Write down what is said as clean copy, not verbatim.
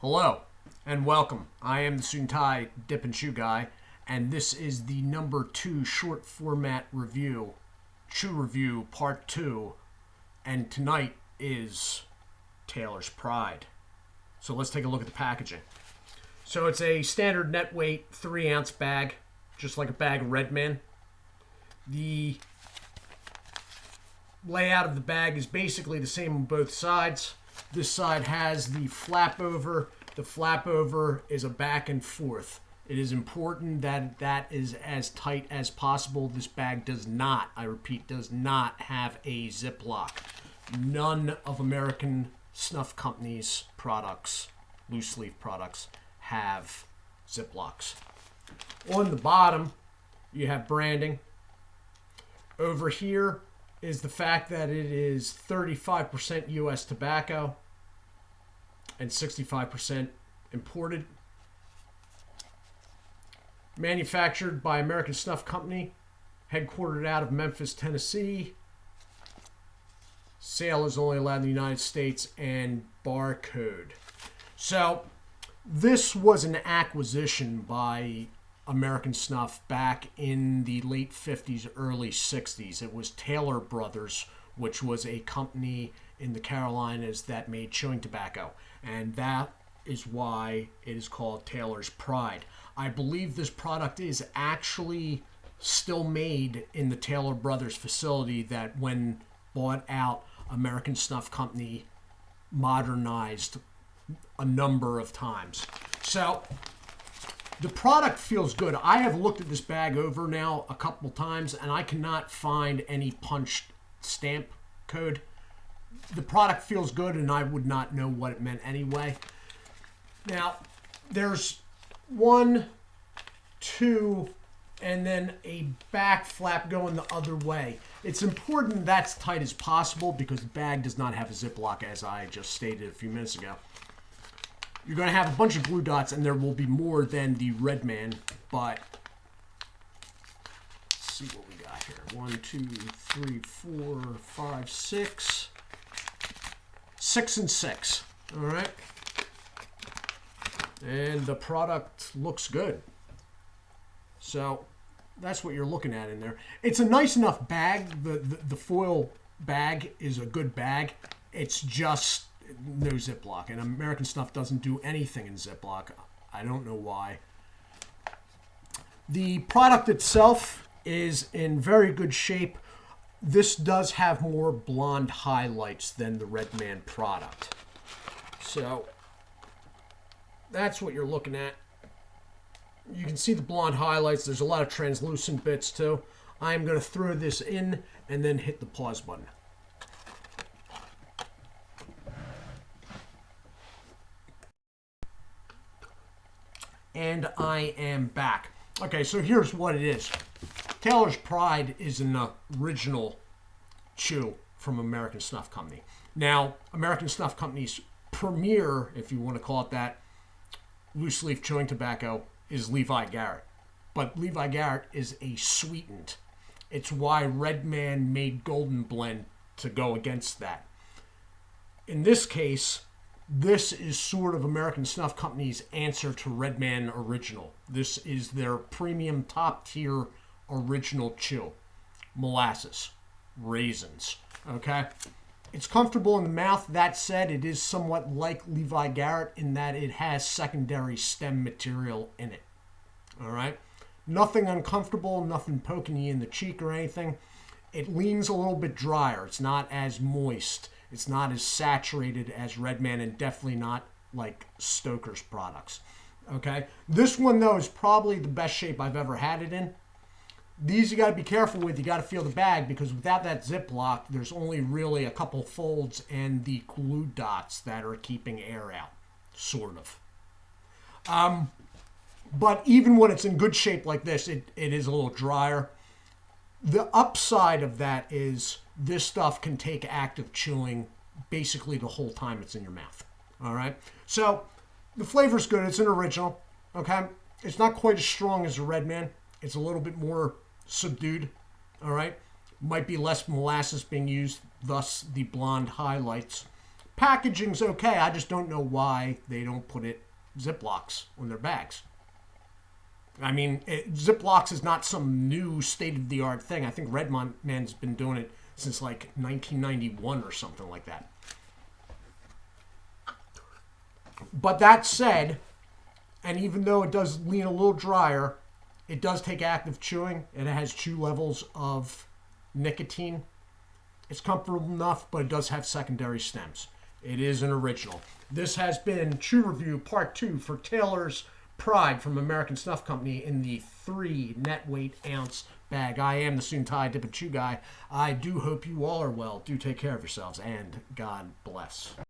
Hello and welcome. I am the Suit&Tie Dip&ChewGuy, and this is the number 2 short format review, Chew Review Part 2, and tonight is Taylor's Pride. So let's take a look at the packaging. So it's a standard net weight 3-ounce bag, just like a bag of Redman. The layout of the bag is basically the same on both sides. This side has the flap over. The flap over is a back and forth. It is important that that is as tight as possible. This bag does not, I repeat, does not have a ziplock. None of American Snuff Company's products, loose leaf products, have ziplocks. On the bottom, you have branding. Over here is the fact that it is 35% U.S. tobacco and 65% imported. Manufactured by American Snuff Company, headquartered out of Memphis, Tennessee. Sale is only allowed in the United States, and barcode. So this was an acquisition by American Snuff back in the late 50s, early 60s. It was Taylor Brothers, which was a company in the Carolinas that made chewing tobacco. And that is why it is called Taylor's Pride. I believe this product is actually still made in the Taylor Brothers facility that, when bought out, American Snuff Company modernized a number of times. So the product feels good. I have looked at this bag over now a couple times, and I cannot find any punched stamp code. The product feels good, and I would not know what it meant anyway. Now, there's 1, 2, and then a back flap going the other way. It's important that's tight as possible because the bag does not have a ziplock, as I just stated a few minutes ago. You're going to have a bunch of glue dots, and there will be more than the Redman, but let's see what we got here. 1, 2, 3, 4, 5, 6. 6 and 6. All right. And the product looks good. So that's what you're looking at in there. It's a nice enough bag. The foil bag is a good bag. It's just no Ziploc, and American Snuff doesn't do anything in Ziploc. I don't know why. The product itself is in very good shape. This does have more blonde highlights than the Redman product. So that's what you're looking at. You can see the blonde highlights. There's a lot of translucent bits too. I'm going to throw this in and then hit the pause button. And I am back. Okay, so here's what it is. Taylor's Pride is an original chew from American Snuff Company. Now, American Snuff Company's premier, if you want to call it that, loose leaf chewing tobacco is Levi Garrett. But Levi Garrett is a sweetened. It's why Redman made Golden Blend to go against that. In this case, this is sort of American Snuff Company's answer to Redman Original. This is their premium top tier original chew. Molasses, raisins, okay? It's comfortable in the mouth. That said, it is somewhat like Levi Garrett in that it has secondary stem material in it, all right? Nothing uncomfortable, nothing poking you in the cheek or anything. It leans a little bit drier. It's not as moist. It's not as saturated as Redman, and definitely not like Stoker's products, okay? This one, though, is probably the best shape I've ever had it in. These you got to be careful with. You got to feel the bag because without that ziplock, there's only really a couple folds and the glue dots that are keeping air out, sort of. But even when it's in good shape like this, it is a little drier. The upside of that is this stuff can take active chewing basically the whole time it's in your mouth. All right. So the flavor's good. It's an original. Okay. It's not quite as strong as a Redman. It's a little bit more subdued. All right. Might be less molasses being used, thus the blonde highlights. packaging's okay. I just don't know why they don't put it Ziplocs on their bags. I mean, Ziplocs is not some new state-of-the-art thing. I think Redman's been doing it since like 1991 or something like that. But that said, and even though it does lean a little drier, it does take active chewing, and it has chew levels of nicotine. It's comfortable enough, but it does have secondary stems. It is an original. This has been Chew Review Part 2 for Taylor's Pride from American Snuff Company in the 3 net weight ounce bag. I am the Suit&Tie Dip&ChewGuy. I do hope you all are well. Do take care of yourselves, and God bless.